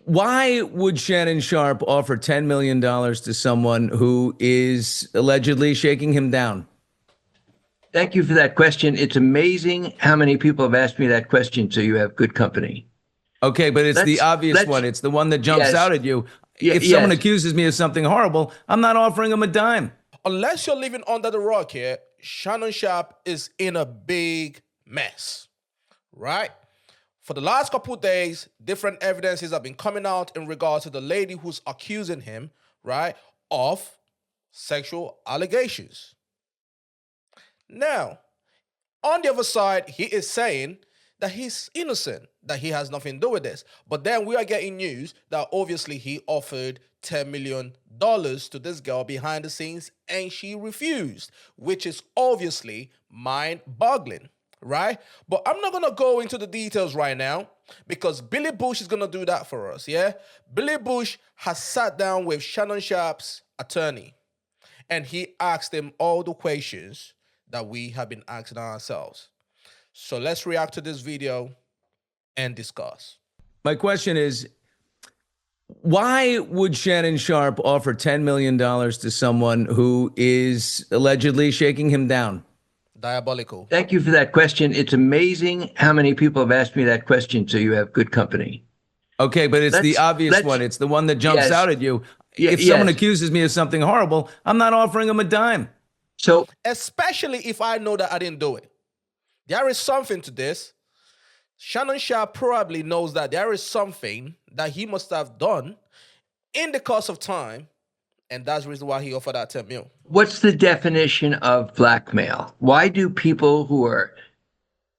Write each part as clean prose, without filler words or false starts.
Why would Shannon Sharpe offer $10 million to someone who is allegedly shaking him down? Thank you for that question. It's amazing how many people have asked me that question, so you have good company. Okay, but it's the obvious Let's one. It's the one that jumps yes. out at you. Yeah, If someone yes. accuses me of something horrible, I'm not offering them a dime. Unless you're living under the rock here, Shannon Sharpe is in a big mess, right? For the last couple of days, different evidences have been coming out in regards to the lady who's accusing him, right, of sexual allegations. Now, on the other side, he is saying that he's innocent, that he has nothing to do with this. But then we are getting news that obviously he offered $10 million to this girl behind the scenes and she refused, which is obviously mind-boggling, right? But I'm not going to go into the details right now because Billy Bush is going to do that for us, yeah? Billy Bush has sat down with Shannon Sharpe's attorney and he asked him all the questions that we have been asking ourselves. So let's react to this video and discuss. My question is, why would Shannon Sharpe offer $10 million to someone who is allegedly shaking him down? Diabolical. Thank you for that question. It's amazing how many people have asked me that question, so you have good company. Okay, but it's the obvious one. It's the one that jumps out at you. If someone accuses me of something horrible, I'm not offering them a dime. So, especially if I know that I didn't do it. There is something to this. Shannon Sharpe probably knows that there is something that he must have done in the course of time, and that's the reason why he offered that 10 mil. what's the definition of blackmail? Why do people who are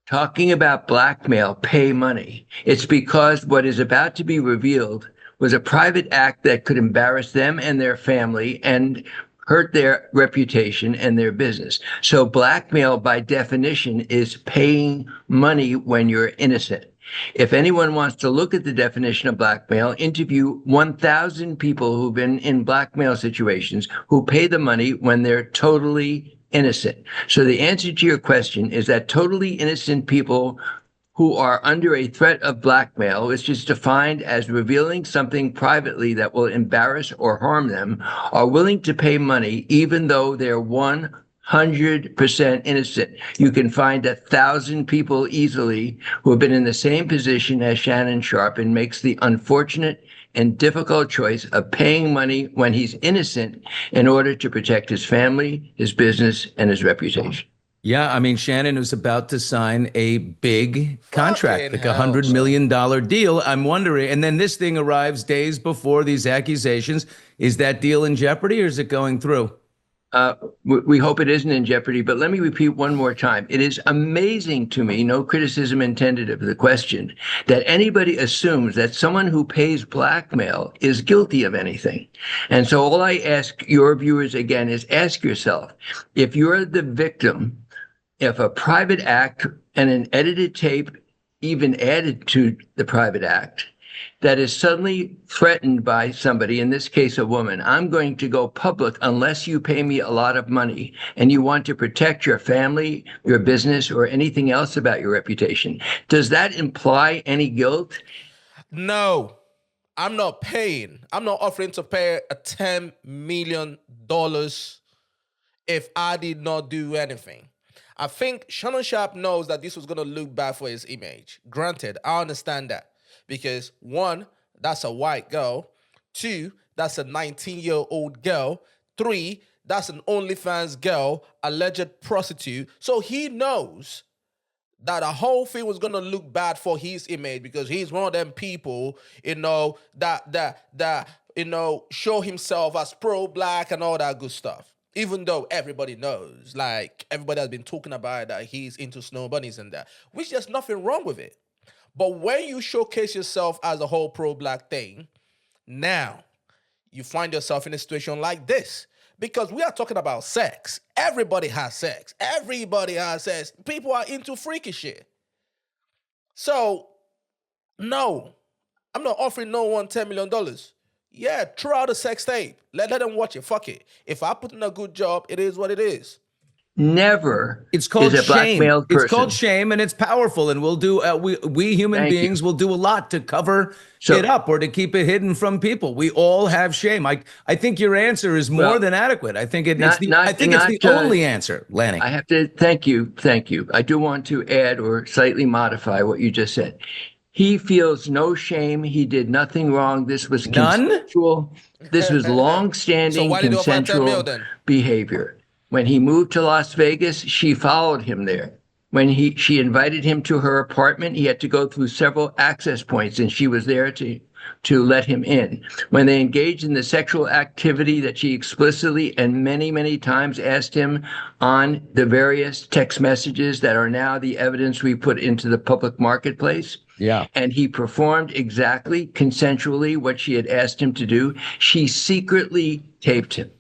talking about blackmail pay money? It's because what is about to be revealed was a private act that could embarrass them and their family and hurt their reputation and their business. So blackmail, by definition, is paying money when you're innocent. If anyone wants to look at the definition of blackmail, interview 1,000 people who've been in blackmail situations who pay the money when they're totally innocent. So the answer to your question is that totally innocent people who are under a threat of blackmail, which is defined as revealing something privately that will embarrass or harm them, are willing to pay money even though they're 100% innocent. You can find 1,000 people easily who have been in the same position as Shannon Sharpe and makes the unfortunate and difficult choice of paying money when he's innocent in order to protect his family, his business, and his reputation. Yeah, I mean, Shannon was about to sign a big contract, like $100 million deal. I'm wondering, and then this thing arrives days before these accusations. Is that deal in jeopardy or is it going through? We hope it isn't in jeopardy, but let me repeat one more time. It is amazing to me, no criticism intended of the question, that anybody assumes that someone who pays blackmail is guilty of anything. And so all I ask your viewers again is ask yourself, if you're the victim, if a private act and an edited tape even added to the private act that is suddenly threatened by somebody, in this case a woman, I'm going to go public unless you pay me a lot of money, and you want to protect your family, your business, or anything else about your reputation, does that imply any guilt? No, I'm not paying. I'm not offering to pay a $10 million if I did not do anything. I think Shannon Sharpe knows that this was going to look bad for his image. Granted, I understand that. Because one, that's a white girl. Two, that's a 19-year-old girl. Three, that's an OnlyFans girl, alleged prostitute. So he knows that the whole thing was going to look bad for his image because he's one of them people, that show himself as pro-black and all that good stuff. Even though everybody knows, like everybody has been talking about that he's into snow bunnies and that, which there's nothing wrong with it. But when you showcase yourself as a whole pro-black thing, now you find yourself in a situation like this. Because we are talking about sex. Everybody has sex. Everybody has sex. People are into freaky shit. So, no, I'm not offering no one $10 million. Yeah, throw out a sex tape. Let them watch it. Fuck it. If I put in a good job, it is what it is. never It's called is a shame. blackmailed It's person. called shame, and it's powerful. And we'll do. We human Thank you. beings will do a lot to cover So- it up or to keep it hidden from people. We all have shame. I think your answer is more Well, than adequate. I think not- not- it's the not, only answer, Lanny. I have to thank you. Thank you. I do want to add or slightly modify what you just said. He feels no shame. He did nothing wrong. This was None? consensual. This was So long-standing why did he offer 10 consensual mil then? behavior. When he moved to Las Vegas, she followed him there. When she invited him to her apartment, he had to go through several access points, and she was there to let him in. When they engaged in the sexual activity that she explicitly and many, many times asked him on the various text messages that are now the evidence we put into the public marketplace. Yeah. And he performed exactly consensually what she had asked him to do. She secretly taped him.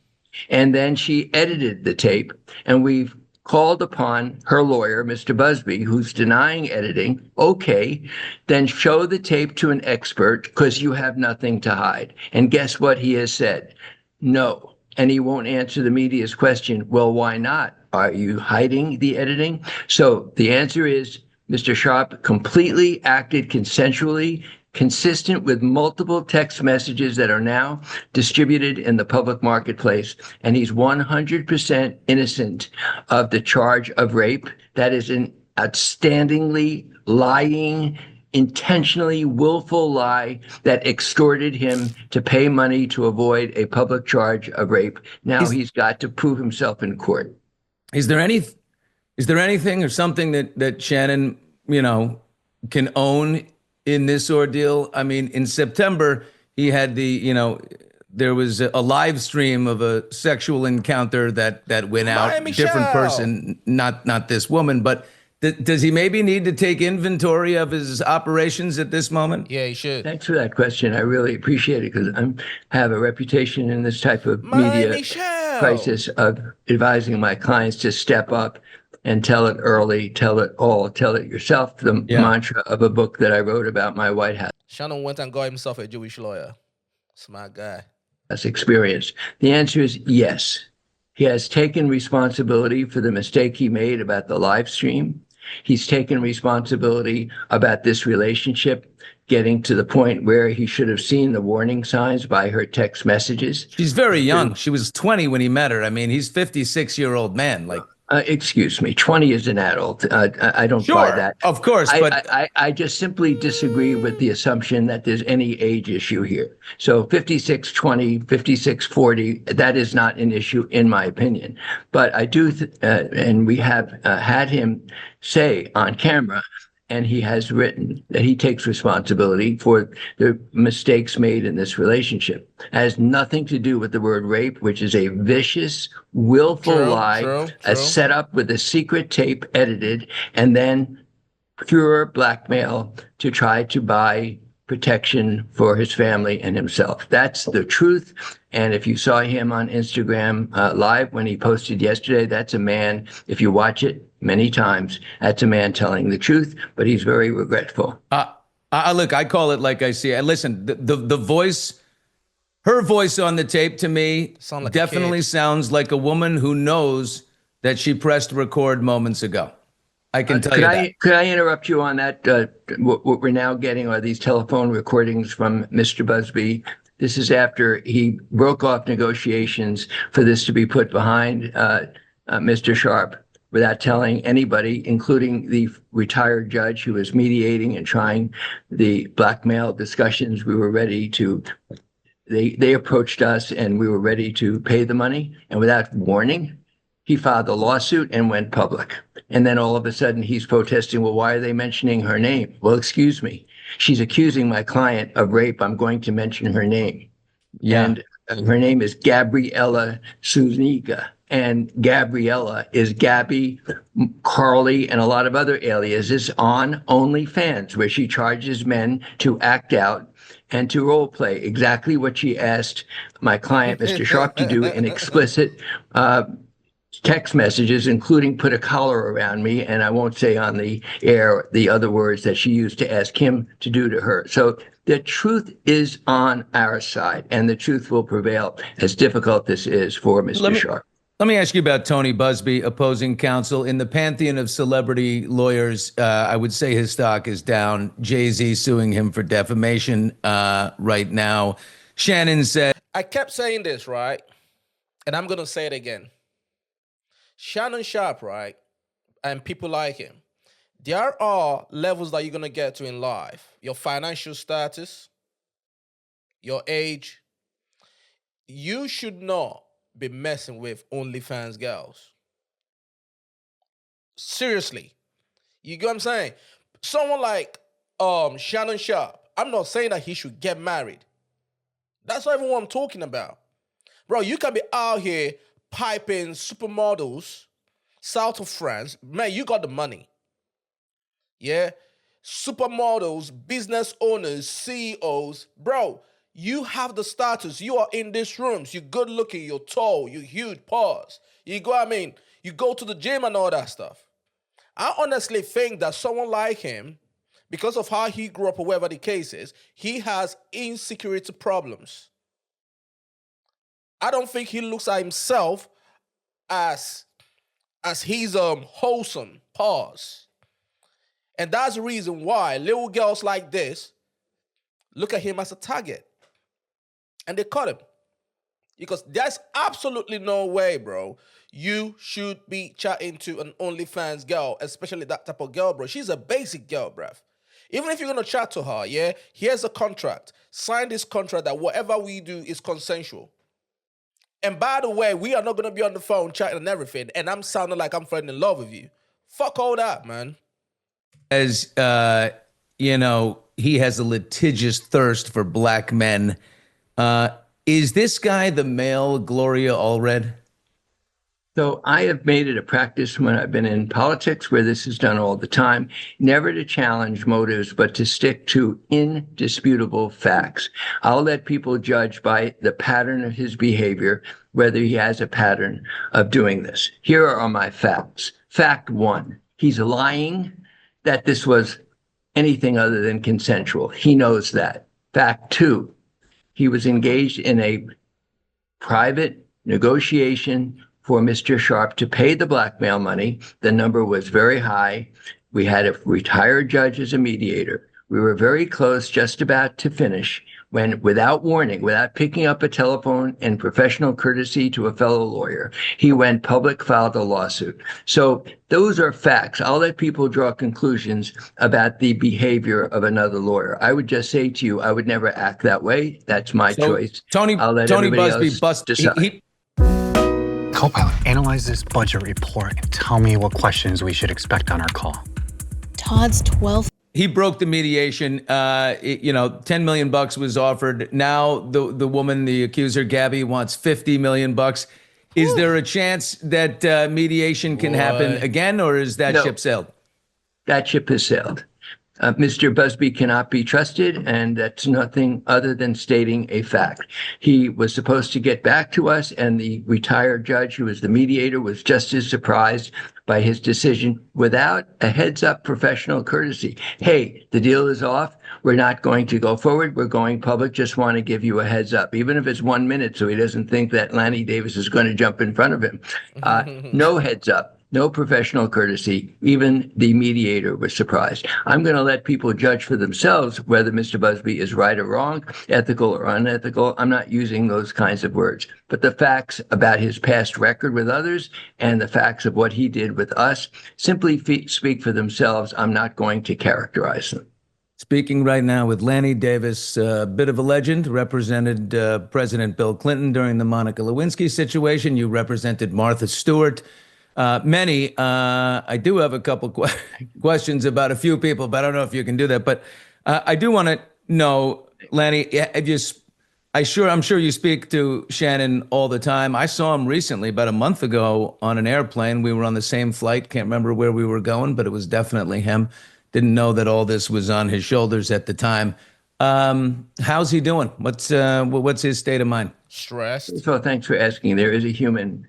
And then she edited the tape, and we've called upon her lawyer, Mr. Busby, who's denying editing. Okay, then show the tape to an expert because you have nothing to hide. And guess what he has said? No. And he won't answer the media's question. Well, why not? Are you hiding the editing? So the answer is Mr. Sharpe completely acted consensually, consistent with multiple text messages that are now distributed in the public marketplace, and he's 100% innocent of the charge of rape. That is an outstandingly lying, intentionally willful lie that extorted him to pay money to avoid a public charge of rape. Now he's got to prove himself in court. Is there anything or something that Shannon, can own in this ordeal? I mean, in September, he had there was a live stream of a sexual encounter that went out. Miami Different Shell. person, not this woman, but does he maybe need to take inventory of his operations at this moment? Yeah, he should. Thanks for that question. I really appreciate it because I have a reputation in this type of media Miami Shell. crisis of advising my clients to step up and tell it early, tell it all, tell it yourself. The mantra of a book that I wrote about my White House Shannon went and got himself a Jewish lawyer. Smart guy. experience. The answer is yes. He has taken responsibility for the mistake he made about the live stream. He's taken responsibility about this relationship getting to the point where he should have seen the warning signs by her text messages. She's very young. She was 20 when he met her. I mean, he's 56-year-old man. Like, excuse me, 20 is an adult. I don't buy that. Of course, but I just simply disagree with the assumption that there's any age issue here. So 56, 20, 56, 40, that is not an issue in my opinion. But I do, and we have had him say on camera, and he has written that he takes responsibility for the mistakes made in this relationship. It has nothing to do with the word rape, which is a vicious, willful lie, true. set up with a secret tape edited, and then pure blackmail to try to buy protection for his family and himself. That's the truth. And if you saw him on Instagram Live when he posted yesterday, that's a man, if you watch it many times, that's a man telling the truth, but he's very regretful. Look, I call it like I see it. Listen, the voice, her voice on the tape to me Like definitely sounds like a woman who knows that she pressed record moments ago. I can tell you that. Could I interrupt you on that? What we're now getting are these telephone recordings from Mr. Busby. This is after he broke off negotiations for this to be put behind Mr. Sharpe without telling anybody, including the retired judge who was mediating and trying the blackmail discussions. We were ready to, they approached us and we were ready to pay the money. And without warning, he filed a lawsuit and went public. And then all of a sudden he's protesting, well, why are they mentioning her name? Well, excuse me. She's accusing my client of rape. I'm going to mention her name. Yeah. And her name is Gabriella Zuniga. And Gabriella is Gabby, Carly, and a lot of other aliases on OnlyFans, where she charges men to act out and to role play exactly what she asked my client, Mr. Sharpe, to do in explicit text messages, including put a collar around me, and I won't say on the air the other words that she used to ask him to do to her. So the truth is on our side, and the truth will prevail, as difficult this is for Mr. Sharpe. Let me ask you about Tony Busby, opposing counsel. In the pantheon of celebrity lawyers, I would say his stock is down. Jay-Z suing him for defamation right now. Shannon said, I kept saying this, right? And I'm going to say it again. Shannon Sharpe, right? And people like him. There are levels that you're going to get to in life. Your financial status, your age. You should not be messing with OnlyFans girls. Seriously. You get what I'm saying? Someone like Shannon Sharpe, I'm not saying that he should get married. That's not even what I'm talking about. Bro, you can be out here piping supermodels south of France. Man, you got the money. Yeah? Supermodels, business owners, CEOs. Bro, you have the status. You are in these rooms. You're good looking. You're tall. You're huge. Pause. You go, you go to the gym and all that stuff. I honestly think that someone like him, because of how he grew up or whatever the case is, he has insecurity problems. I don't think he looks at himself as he's wholesome. Pause. And that's the reason why little girls like this look at him as a target. And they cut him. Because there's absolutely no way, bro, you should be chatting to an OnlyFans girl, especially that type of girl, bro. She's a basic girl, bruv. Even if you're going to chat to her, yeah, here's a contract. Sign this contract that whatever we do is consensual. And by the way, we are not going to be on the phone chatting and everything, and I'm sounding like I'm falling in love with you. Fuck all that, man. as he has a litigious thirst for black men. Is this guy the male Gloria Allred? So I have made it a practice when I've been in politics, where this is done all the time, never to challenge motives, but to stick to indisputable facts. I'll let people judge by the pattern of his behavior, whether he has a pattern of doing this. Here are my facts. Fact one, he's lying that this was anything other than consensual. He knows that. Fact two, he was engaged in a private negotiation for Mr. Sharpe to pay the blackmail money. The number was very high. We had a retired judge as a mediator. We were very close, just about to finish, when, without warning, without picking up a telephone and professional courtesy to a fellow lawyer, he went public, filed a lawsuit. So those are facts. I'll let people draw conclusions about the behavior of another lawyer. I would just say to you, I would never act that way. That's my choice. I'll let Tony Busby decide. Copilot, analyze this budget report and tell me what questions we should expect on our call. Todd's 12. He broke the mediation. 10 million bucks was offered. Now the woman, the accuser, Gabby, wants 50 million bucks. Is there a chance that mediation can happen again, or is that ship sailed? That ship has sailed. Mr. Busby cannot be trusted, and that's nothing other than stating a fact. He was supposed to get back to us, and the retired judge, who was the mediator, was just as surprised by his decision without a heads-up professional courtesy. Hey, the deal is off. We're not going to go forward. We're going public. Just want to give you a heads up, even if it's 1 minute, so he doesn't think that Lanny Davis is going to jump in front of him. No heads up. No professional courtesy. Even the mediator was surprised. I'm going to let people judge for themselves whether Mr. Busby is right or wrong, ethical or unethical. I'm not using those kinds of words. But the facts about his past record with others and the facts of what he did with us simply speak for themselves. I'm not going to characterize them. Speaking right now with Lanny Davis, a bit of a legend, represented President Bill Clinton during the Monica Lewinsky situation. You represented Martha Stewart. I do have a couple questions about a few people, but I don't know if you can do that. But I do want to know, Lanny, I'm sure you speak to Shannon all the time. I saw him recently, about a month ago, on an airplane. We were on the same flight. Can't remember where we were going, but it was definitely him. Didn't know that all this was on his shoulders at the time. How's he doing? What's his state of mind? Stressed. So thanks for asking. There is a human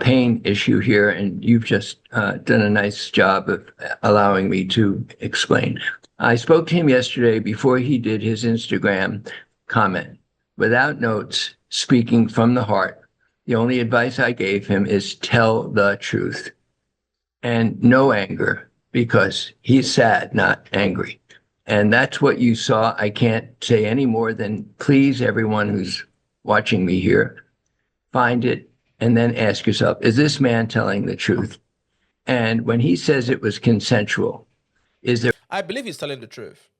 pain issue here, and you've just done a nice job of allowing me to explain. I spoke to him yesterday before he did his Instagram comment, without notes, speaking from the heart. The only advice I gave him is tell the truth and no anger, because he's sad, not angry. And that's what you saw. I can't say any more than please everyone who's watching me here, find it and then ask yourself, is this man telling the truth? And when he says it was consensual, is there? I believe he's telling the truth.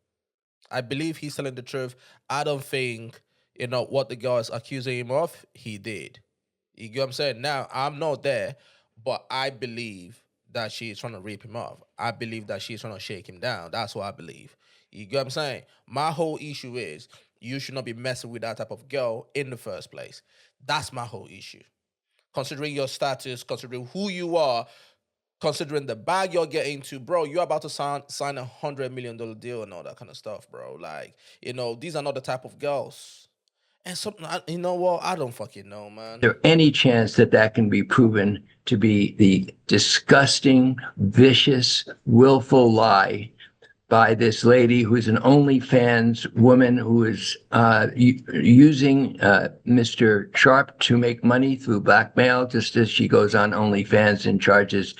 I believe he's telling the truth. I don't think, what the girl is accusing him of, he did. You get what I'm saying? Now, I'm not there, but I believe that she's trying to rip him off. I believe that she's trying to shake him down. That's what I believe. You get what I'm saying? My whole issue is you should not be messing with that type of girl in the first place. That's my whole issue. Considering your status, considering who you are, considering the bag you're getting to, bro, you're about to sign $100 million deal and all that kind of stuff, bro. Like, these are not the type of girls. And something, you know what? I don't fucking know, man. Is there any chance that that can be proven to be the disgusting, vicious, willful lie by this lady who's an OnlyFans woman who is using Mr. Sharpe to make money through blackmail, just as she goes on OnlyFans and charges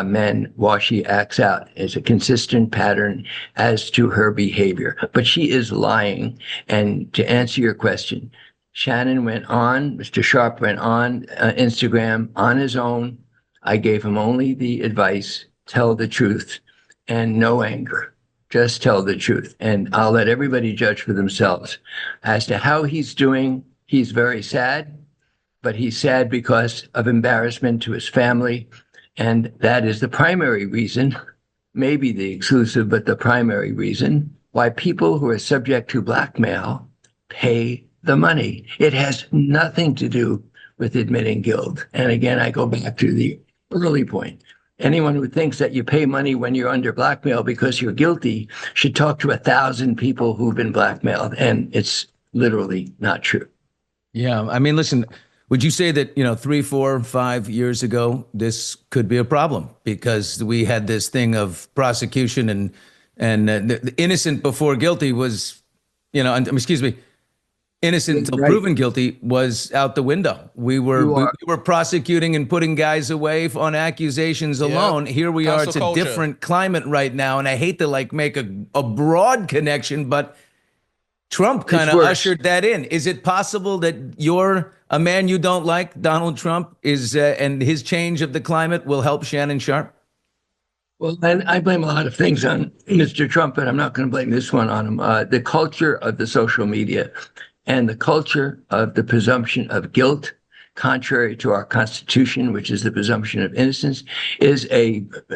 men while she acts out? Is a consistent pattern as to her behavior. But she is lying. And to answer your question, Shannon went on, Mr. Sharpe went on Instagram on his own. I gave him only the advice, tell the truth and no anger. Just tell the truth. And I'll let everybody judge for themselves. As to how he's doing, he's very sad, but he's sad because of embarrassment to his family. And that is the primary reason, maybe the exclusive, but the primary reason why people who are subject to blackmail pay the money. It has nothing to do with admitting guilt. And again, I go back to the early point. Anyone who thinks that you pay money when you're under blackmail because you're guilty should talk to 1,000 people who've been blackmailed. And it's literally not true. Yeah. I mean, listen, would you say that, 3, 4, 5 years ago, this could be a problem because we had this thing of prosecution and the innocent before guilty was, innocent until proven guilty was out the window. We were prosecuting and putting guys away on accusations alone. Here we are. It's a different climate right now. And I hate to make a broad connection, but Trump kind of ushered that in. Is it possible that you're a man you don't like, Donald Trump, and his change of the climate will help Shannon Sharpe? Well, and I blame a lot of things on Mr. Trump, but I'm not going to blame this one on him. The culture of the social media and the culture of the presumption of guilt, contrary to our Constitution, which is the presumption of innocence, is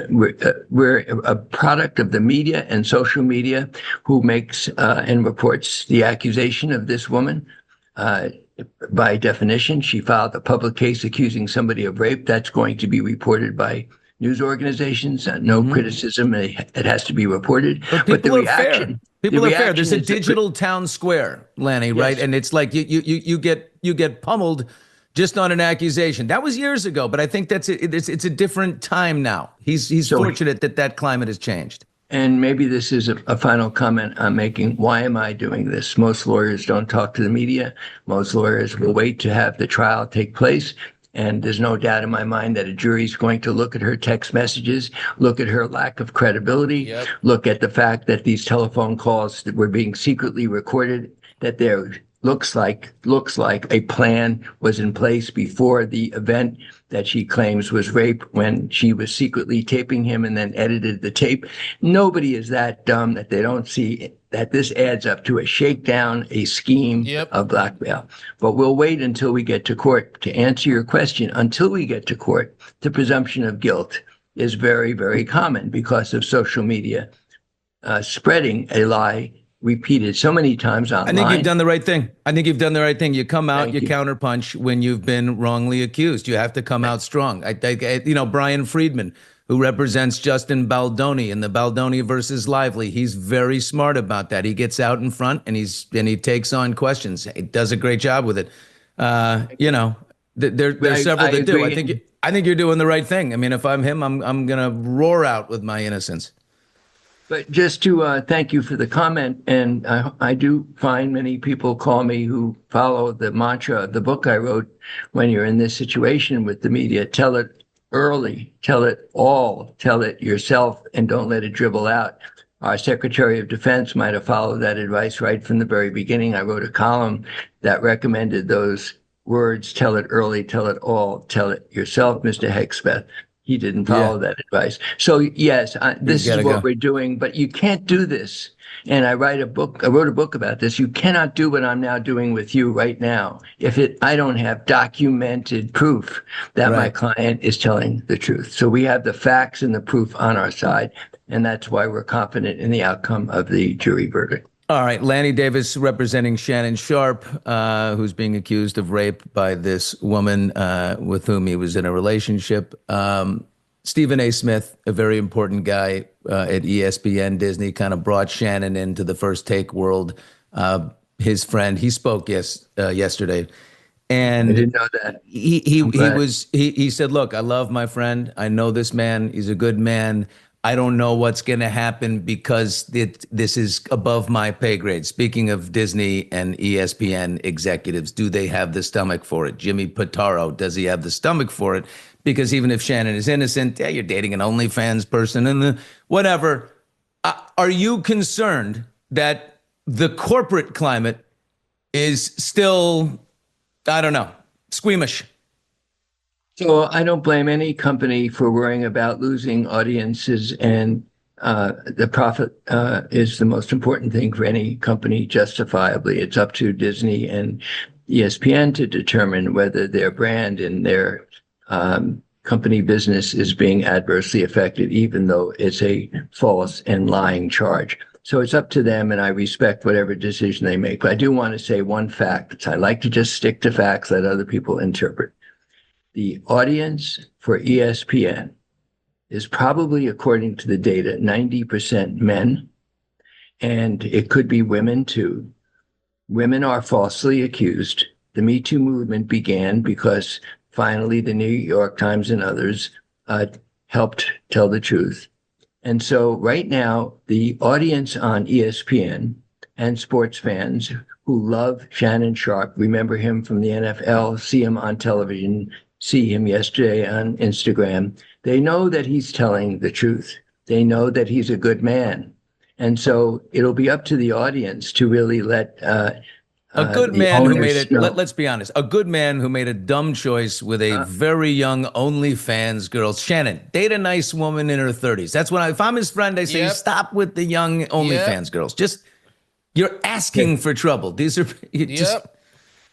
we're a product of the media and social media who makes and reports the accusation of this woman. By definition, she filed a public case accusing somebody of rape. That's going to be reported by news organizations. No criticism. It has to be reported. But the reaction. People are fair. There's a digital town square, Lanny, yes. Right? And it's like you get pummeled just on an accusation. That was years ago, but I think it's a different time now. He's fortunate that climate has changed. And maybe this is a final comment I'm making. Why am I doing this? Most lawyers don't talk to the media. Most lawyers will wait to have the trial take place. And there's no doubt in my mind that a jury is going to look at her text messages, look at her lack of credibility, look at the fact that these telephone calls that were being secretly recorded, that there looks like a plan was in place before the event that she claims was rape, when she was secretly taping him and then edited the tape. Nobody is that dumb that they don't see that this adds up to a shakedown, a scheme of blackmail. But we'll wait until we get to court. To answer your question, until we get to court, the presumption of guilt is very, very common because of social media spreading a lie repeated so many times online. I think you've done the right thing. You come out, you counterpunch when you've been wrongly accused. You have to come out strong. Brian Friedman, who represents Justin Baldoni in the Baldoni versus Lively, he's very smart about that. He gets out in front and he takes on questions. He does a great job with it. There's several that do. I think you're doing the right thing. I mean, if I'm him, I'm gonna roar out with my innocence. But just to thank you for the comment, and I do find many people call me who follow the mantra of the book I wrote. When you're in this situation with the media, tell it early, tell it all, tell it yourself, and don't let it dribble out. Our Secretary of Defense might have followed that advice right from the very beginning. I wrote a column that recommended those words: tell it early, tell it all, tell it yourself, Mr. Hexbeth. He didn't follow that advice. So yes, this is what we're doing, but you can't do this. And I wrote a book about this. You cannot do what I'm now doing with you right now I don't have documented proof that my client is telling the truth. So we have the facts and the proof on our side, and that's why we're confident in the outcome of the jury verdict. All right, Lanny Davis representing Shannon Sharpe, who's being accused of rape by this woman with whom he was in a relationship. Stephen A. Smith, a very important guy at ESPN, Disney, kind of brought Shannon into the First Take world. His friend, he spoke yesterday, and I didn't know that. He said, "Look, I love my friend. I know this man. He's a good man. I don't know what's going to happen because this is above my pay grade." Speaking of Disney and ESPN executives, do they have the stomach for it? Jimmy Pitaro, does he have the stomach for it? Because even if Shannon is innocent, you're dating an OnlyFans person and whatever. Are you concerned that the corporate climate is still, I don't know, squeamish? So I don't blame any company for worrying about losing audiences, and the profit is the most important thing for any company, justifiably. It's up to Disney and ESPN to determine whether their brand and their company business is being adversely affected, even though it's a false and lying charge. So it's up to them, and I respect whatever decision they make. But I do want to say one fact. I like to just stick to facts, let other people interpret. The audience for ESPN is probably, according to the data, 90% men, and it could be women too. Women are falsely accused. The Me Too movement began because finally the New York Times and others helped tell the truth. And so right now, the audience on ESPN and sports fans who love Shannon Sharpe, remember him from the NFL, see him on television, see him yesterday on Instagram, they know that he's telling the truth. They know that he's a good man. And so it'll be up to the audience to really let a good man who made it, let's be honest, a good man who made a dumb choice with a very young OnlyFans girl. Shannon, date a nice woman in her 30s. That's when if I'm his friend, I say, stop with the young OnlyFans girls. Just, you're asking for trouble. These are,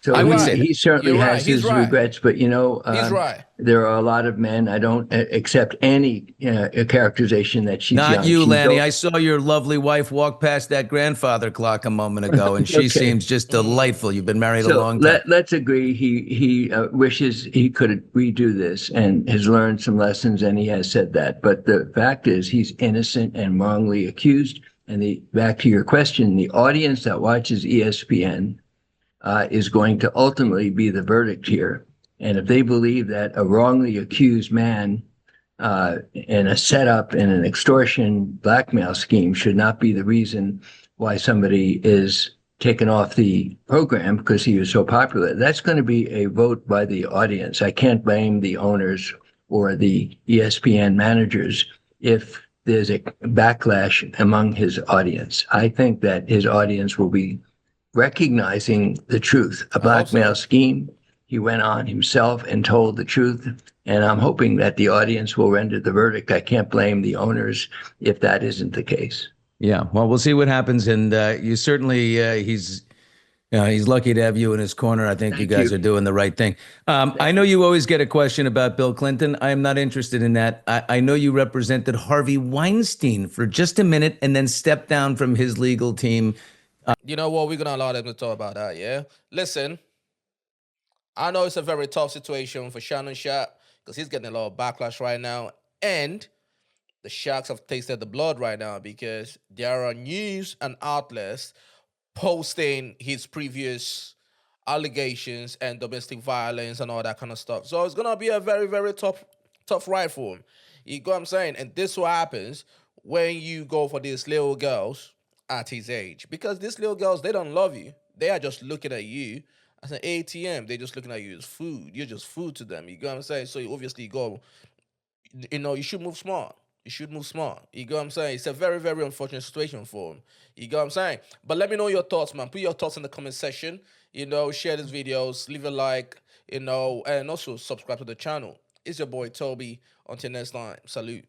So I would say he certainly has his regrets, but he's right. There are a lot of men. I don't accept any characterization that she's not young. you, She's Lanny. I saw your lovely wife walk past that grandfather clock a moment ago, and she seems just delightful. You've been married a long time. Let's agree. He wishes he could redo this and has learned some lessons, and he has said that. But the fact is, he's innocent and wrongly accused. And back to your question, the audience that watches ESPN is going to ultimately be the verdict here. And if they believe that a wrongly accused man in a setup and an extortion blackmail scheme should not be the reason why somebody is taken off the program because he was so popular, that's going to be a vote by the audience. I can't blame the owners or the ESPN managers if there's a backlash among his audience. I think that his audience will be recognizing the truth, a blackmail scheme. He went on himself and told the truth, and I'm hoping that the audience will render the verdict. I can't blame the owners if that isn't the case. Yeah, well, we'll see what happens, and you certainly he's lucky to have you in his corner. I think you guys are doing the right thing. I know you always get a question about Bill Clinton. I am not interested in that. I know you represented Harvey Weinstein for just a minute and then stepped down from his legal team. You know what? We're going to allow them to talk about that, yeah? Listen, I know it's a very tough situation for Shannon Sharpe because he's getting a lot of backlash right now. And the Sharks have tasted the blood right now because there are news and outlets posting his previous allegations and domestic violence and all that kind of stuff. So it's going to be a very, very tough ride for him. You know what I'm saying? And this is what happens when you go for these little girls at his age. Because these little girls, they don't love you. They are just looking at you as an ATM. They're just looking at you as food. You're just food to them. You get what I'm saying? So you obviously go, you should move smart. You should move smart. You get what I'm saying? It's a very, very unfortunate situation for him. You get what I'm saying? But let me know your thoughts, man. Put your thoughts in the comment section. Share these videos, leave a like, and also subscribe to the channel. It's your boy Toby. Until next time, salute.